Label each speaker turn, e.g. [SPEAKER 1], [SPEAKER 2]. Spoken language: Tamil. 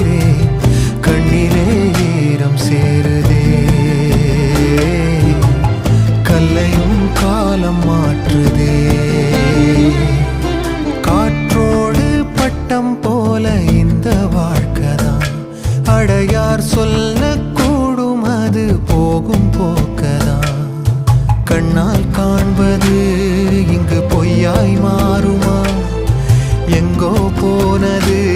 [SPEAKER 1] உயிரே கண்ணிலே ஈரம் சேருதே. கல்லையும் காலம் மாற்றுதே. காற்றோடு பட்டம் போல இந்த வாழ்க்கைதான். அடையார் சொல்லக்கூடும் அது போகும் போக்கதான். கண்ணால் காண்பது இங்கு பொய்யாய் மாறுமா? எங்கோ போனது